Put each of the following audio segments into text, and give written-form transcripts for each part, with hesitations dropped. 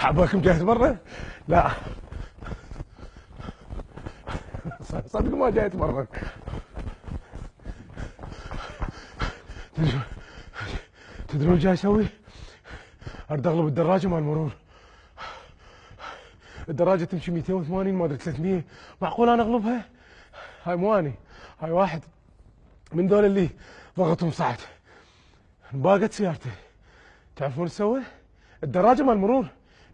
عباك مجهز مرة؟ لا صدق ما جيت مرة. تدرون جاي اسوي؟ ارد اغلب الدراجة مال المرور. الدراجة تمشي 280 ما ادري 300، معقول انا اغلبها؟ هاي مو اني، هاي واحد من ذول اللي ضغطهم صعد انباقت سيارته. تعرفون ايش سوى؟ الدراجة مال المرور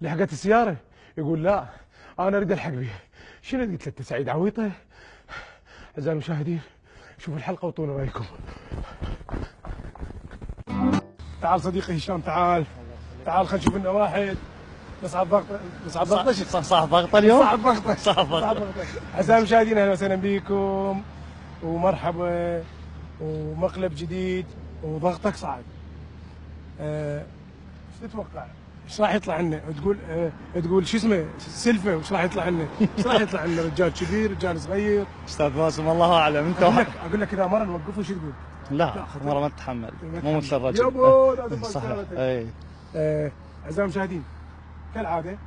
لحقت السيارة، يقول لا انا اريد الحق بيها. شنو قلت له؟ انت سعيد عويطه؟ اعزائي المشاهدين شوفوا الحلقة وطونا رايكم. تعال صديقي هشام، تعال خلينا نشوف لنا واحد نصعد ضغطه. صح ضغطه اليوم؟ صح ضغطه. اعزائي المشاهدين اهلا وسهلا بكم ومرحبا ومقلب جديد وضغطك صعد. ايش تتوقع؟ ايش راح يطلع لنا؟ تقول شو اسمه سلفه، وش راح يطلع لنا؟ ايش راح يطلع لنا؟ رجال كبير، رجال صغير؟ استاذ باسم الله اعلم. انت اقول لك اذا مره نوقفه شو تقول؟ لا مره ما تتحمل، مو مثل الرجل. يبو لازم صحيح. اي اعزائي المشاهدين كالعاده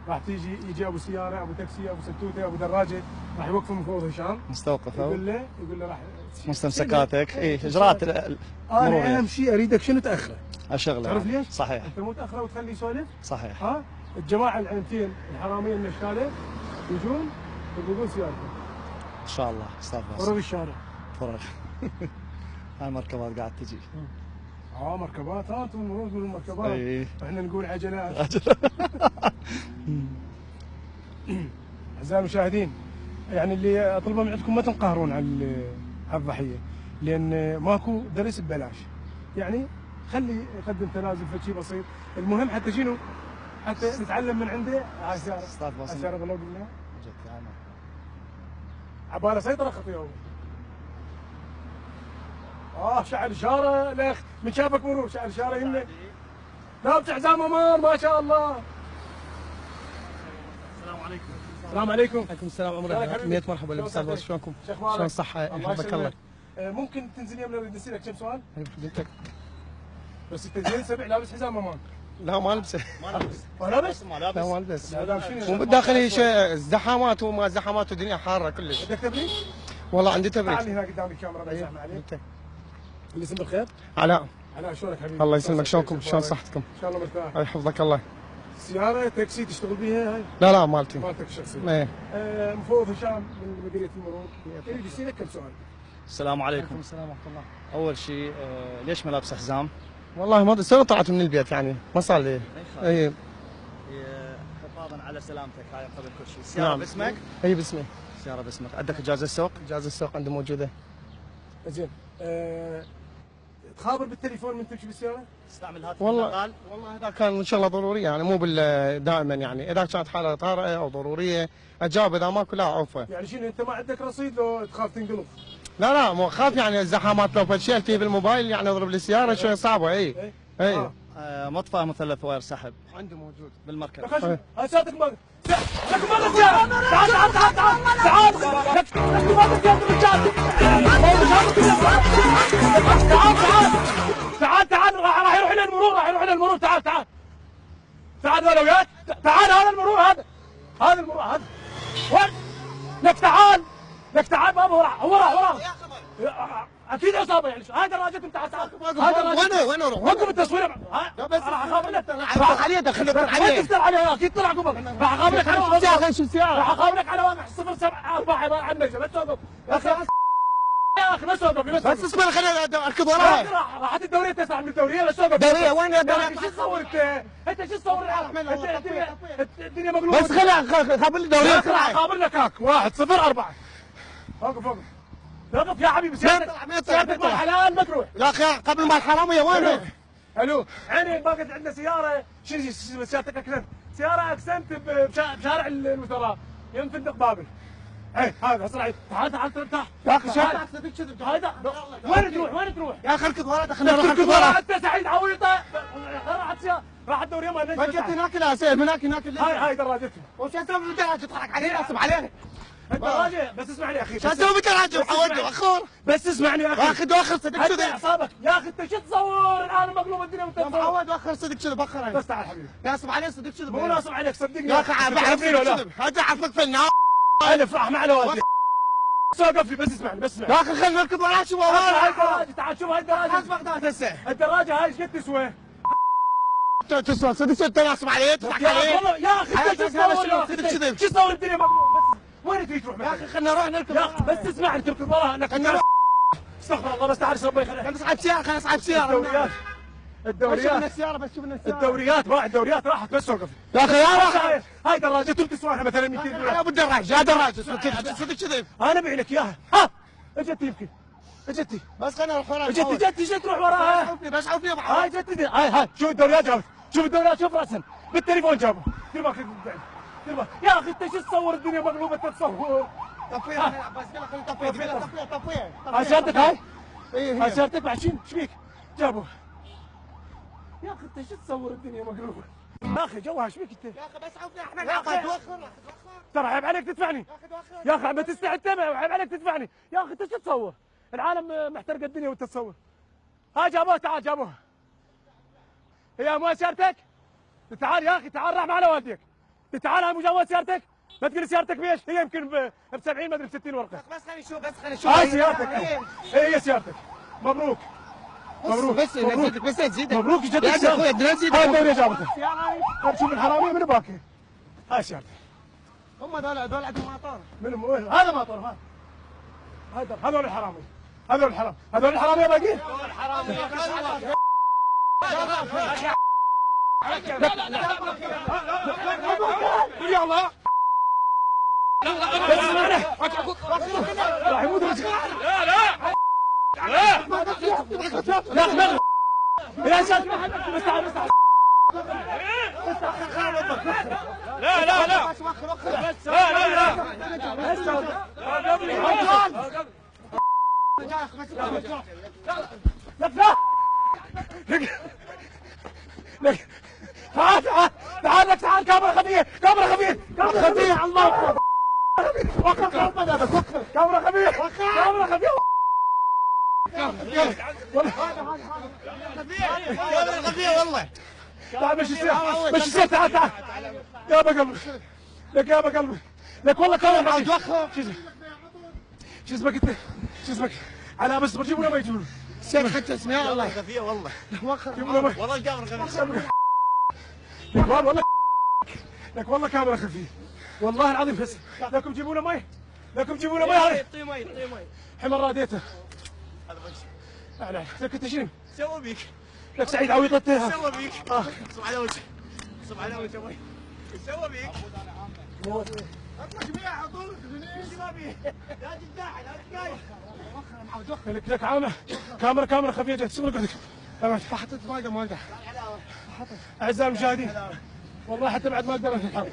راح يجي ابو سياره، ابو تاكسي، ابو ستوته، ابو دراجه، راح يوقفوا من فوق هشام مستوقف. يقول له راح مستمسكاتك. اي اجراءات انا اهم شيء اريدك شنو تاخره؟ اشغله. تعرف ليش؟ صحيح. انت مو تاخره وتخليه يسولف؟ صحيح. ها؟ الجماعه العنتين الحراميه النشاله يجون يضربون سيارته ان شاء الله استاذ باسم. فرغ الشارع. فرغ. هاي المركبات قاعد تجي. مركبات. انتم المفروض تقولون مركبات. اي احنا نقول عجلات. اعزائي المشاهدين يعني اللي اطلبه من عندكم ما تنقهرون على الضحيه، لان ماكو درس ببلاش. يعني خلي يقدم تنازل في شيء بسيط، المهم حتى شنو؟ حتى نتعلم من عنده. هاي سياره استاذ باسم. سياره ظلوا قلنا جت انا عباله سيطره خطيره. شعل شاره ليخ من شافك مرور شعل شاره يمك لابس حزام امان ما شاء الله. السلام عليكم. السلام عليكم. عليكم السلام عمرك 100 مرحبا بالاستاذ باسم. شلونكم؟ شلون الصحة؟ يحفظك الله. ممكن تنزل يمنا نريد نسالك كم سؤال؟ بدك بس انت زين سبع لابس حزام امان؟ لا ما لبسه. ما لابس؟ لا ما لبس. شنو؟ وبالداخل شيء ازدحامات وما ازدحامات والدنيا حارة كلش. بدك تبريد؟ والله عندي تبريد. تعال هنا قدام الكاميرا لا يزحم عليك. الاسم بالخير؟ علاء. علاء شلونك حبيبي؟ الله يسلمك، شلونكم؟ شلون صحتكم؟ ان شاء الله مرتاح. الله يحفظك الله. سيارة تاكسي تشتغل بيها هاي؟ لا مالتي. مالتك الشخصية. ايه. مفوض هشام من مديرية المرور يريد يسالك كم سؤال. السلام عليكم. عليكم السلام ورحمة الله. اول شيء ليش ملابس حزام؟ والله ما ادري سنة طلعت من البيت يعني ما صار لي. اي حفاظا على سلامتك هاي قبل كل شيء. السيارة نعم. باسمك؟ اي باسمي. السيارة باسمك. عندك اجازة السوق؟ اجازة السوق عندي موجودة. زين. تخابر بالتليفون من تمشي بالسيارة؟ تستعمل هاتف والله النقال؟ والله اذا كان ان شاء الله ضروري يعني مو دائما يعني اذا كانت حالة طارئة او ضرورية اجاوب، اذا ماكو لا اعوفه. يعني شنو انت ما عندك رصيد لو تخاف تنقلب؟ لا مو خاف يعني الزحامات لو فشيل فيه بالموبايل يعني اضرب لي السيارة شوي صعبة. اي مطفأة مثلث واير سحب عندي موجود بالمركب. هاي سيارتك ما لك ما السيارة. تعال لك ما السيارة تعال راح يروح الى المرور. تعال ولا وياك. تعال هذا المرور هذا وين؟ لك تعال بابا هو راح اكيد عصابه يعني. هاي دراجتهم. تعال وين اروح؟ وقف التصوير. راح اخاف لك. راح عليه دخل ما تفتر عليه اكيد طلع قبل. راح اخاف لك على واقع. شو السيارة؟ راح اخاف لك على واقع 074 على النجم. لا توقف يا اخي لا توقف بس اسمع خليني اركض وراها. راحت الدوريه تسمع من الدوريه لا توقف. دورية وين الدورية؟ شو تصور انت شو تصور الدنيا مقلوبه. بس خليني خابر لي دورية بسرعة. خابر لك هاك 104. وقف يا حبيبي. سيارتك مال حلال ما تروح. يا اخي قبل ما الحرامية وين؟ الو عيني باقت عندنا سياره. شنو سيارتك اكسنت؟ سياره اكسنت بشارع الوزراء يم فندق بابل. اي هذا اسرع. تعال يا اخي شارع هذا. وين تروح؟ يا اخي اركض ورا دخلني اروح اركض ورا. انت سعيد عويطه. راحت دوريه ما نجم. بقيت هناك لا سير هناك هاي دراجتهم. وش اسوي بالدراجة تضحك علي اسف عليك. الدراجه بس اسمعني يا اخي شو اسوي بالدراجه؟ اودي واخر بس اسمعني يا اخي واخذ واخر صدق هدي كذب اعصابك يا اخي انت شو تصور العالم مقلوب الدنيا وانت يا تصور معود واخر صدق كذب اخر بس تعال حبيبي ناصب عليه صدق كذب مو ناصب عليك صدقني يا اخي بعرف صدق كذب هذا اعرفك في النار انا افرح معنا والدي سوقف لي بس اسمعني بس اسمعني يا اخي خلينا نركض ولا شو هاي الدراجه تعال شوف هاي الدراجه خلاص بغداد هسه الدراجه هاي ايش قد تسوى؟ تسوى صدق انت ناصب عليه تضحك يا عليه والله يا اخي انت شو تصور يا اخي صدق كذب شو تصور الدنيا مقلوب بس وين تريد تروح يا اخي خلينا نروح نركض يا اخي بس اسمعني تركض وراها انك خلينا نروح استغفر الله بس تعال ربي يخليك خلينا نصعد سياره خلينا نصعد سياره الدوريات الدوريات الدوريات السياره بس شوف لنا السياره الدوريات ما الدوريات راحت بس وقف يا اخي يا اخي هاي دراجة تسواها مثلا 200 انا دولار ابو الدراج يا دراج صدق كذب انا ابيع لك اياها ها اجت يمكن اجتي بس خلينا نروح وراها اجت تروح وراها بس عوفني هاي جت هاي شوف الدوريات جابت شوف الدوريات شوف راسا بالتليفون جابوا دير بالك يا اخي انت شو تصور الدنيا مقلوبه انت تصور طفيها بس يلا خلينا طفيها هاي شارتك هاي اي هاي شارتك بعشين ايش فيك جابوا يا اخي انت شو تصور الدنيا مقلوبه يا اخي جوها ايش فيك انت يا اخي بس عوفني احنا يا أخي. ترى عيب عليك تدفعني يا اخي عم تستحي تتابع وعيب عليك تدفعني يا اخي انت شو تصور العالم محترقه الدنيا وانت تصور ها جابوها تعال جابوها هي مو سيارتك تعال يا اخي تعال راح معنا والديك تعال هاي مجوز سيارتك ما تقول سيارتك بيش هي يمكن ب 70 ما ادري ب 60 ورقه بس خليني اشوف بس خليني اشوف هاي سيارتك هي سيارتك مبروك مبروك بس نزيدك بس نزيدك مبروك جدك يا اخوي نزيدك هاي الدوريه جابتها هاي شوف الحراميه من باكي هاي سيارتك هم هذول عندهم مطار من وين هذا ما طر هذول الحرامي هذول الحرامي باقيين يلا راح يموت رجل لا يا شاد بس تعال لا لا لا تعال تعال كاميرا خفية كاميرا خفية كاميرا خفية الله أكبر كاميرا خفية كاميرا خفية كاميرا خفيه والله تعال مشي السيارة مشي السيارة تعال تعال يا ابا قلبي لك يا ابا قلبي لك والله كاميرا عاد وخر شو اسمك انت شو اسمك على بس بجيبوا لنا ما يجون سير حتى اسمي يا الله خفيه والله جيبوا لنا ما والله الكاميرا خفيه لك والله لك والله كاميرا خفية والله العظيم بس لكم جيبوا لنا مي لكم جيبوا لنا مي هذا طي مي طي مي حمر راديته هذا وجه اعلى لك انت شنو سوى بيك لك سعيد عويضته سوى بيك صب على وجهه صب على وجهه مي سوى بيك اطلق بيها حطوك ايش ما بيه لا تداعي لا تقايل لك كاميرا خفية جت شو قعدك حطيت ما اقدر ما اقدر اعزائي المشاهدين والله حتى بعد ما اقدر الحق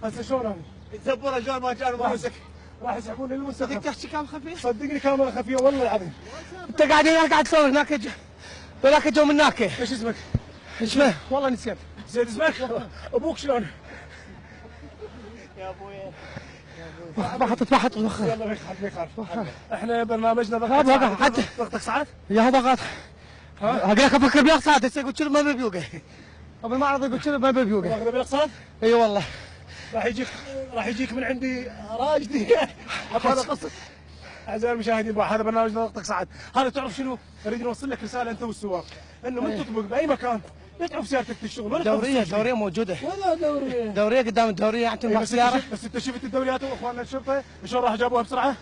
هسه شلون انا يدبر رجال ما كانوا ما يمسك راح يسحبون للمستقبل صدق تحكي كلام خفيف صدقني كاميرا خفية والله العظيم انت قاعد هناك قاعد تصور هناك هذاك جو من هناك ايش اسمك؟ اسمه والله نسيت زين اسمك؟ ابوك شلون؟ يا ابوي ما حطيت وخر يلا ما يخالف احنا برنامجنا وقف حتى ضغطك صعد؟ يا ضغط اقول لك افكر بالاقساط هسه يقول شنو ما ببيوقه قبل ما اعرض يقول شنو ما ببيوقه واخذ بالاقساط؟ اي والله راح يجيك من عندي راجدي هذا قصة اعزائي المشاهدين هذا برنامج ضغطك صعد هذا تعرف شنو؟ نريد نوصل لك رسالة انت والسواق انه من تطبق باي مكان لا تعرف سيارتك في الشغل ولا دوريه موجوده ولا دوريه قدام الدوريه يعني تنبع سياره بس انت شفت الدوريات واخواننا الشرطه شلون راح جابوها بسرعه؟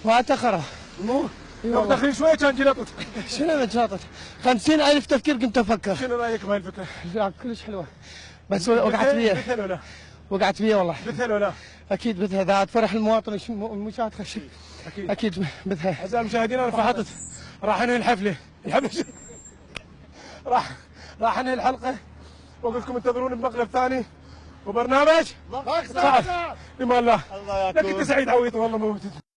واتاخروا مو لو داخلين شويه كان جلطت شنو متشاطط 50,000 تفكير كنت افكر شنو رايك بهاي الفكره؟ لا كلش حلوه بس وقعت فيها بثل ولا؟ وقعت فيها والله بثل ولا؟ اكيد بثها اذا تفرح المواطن المشاهد خشي اكيد بثها اعزائي المشاهدين انا فرحت راح انهي الحفله راح انهي الحلقه واقول لكم انتظروني بمقلب ثاني وبرنامج ضغط صعب لما الله الله لك ياكل انت سعيد عويط والله موت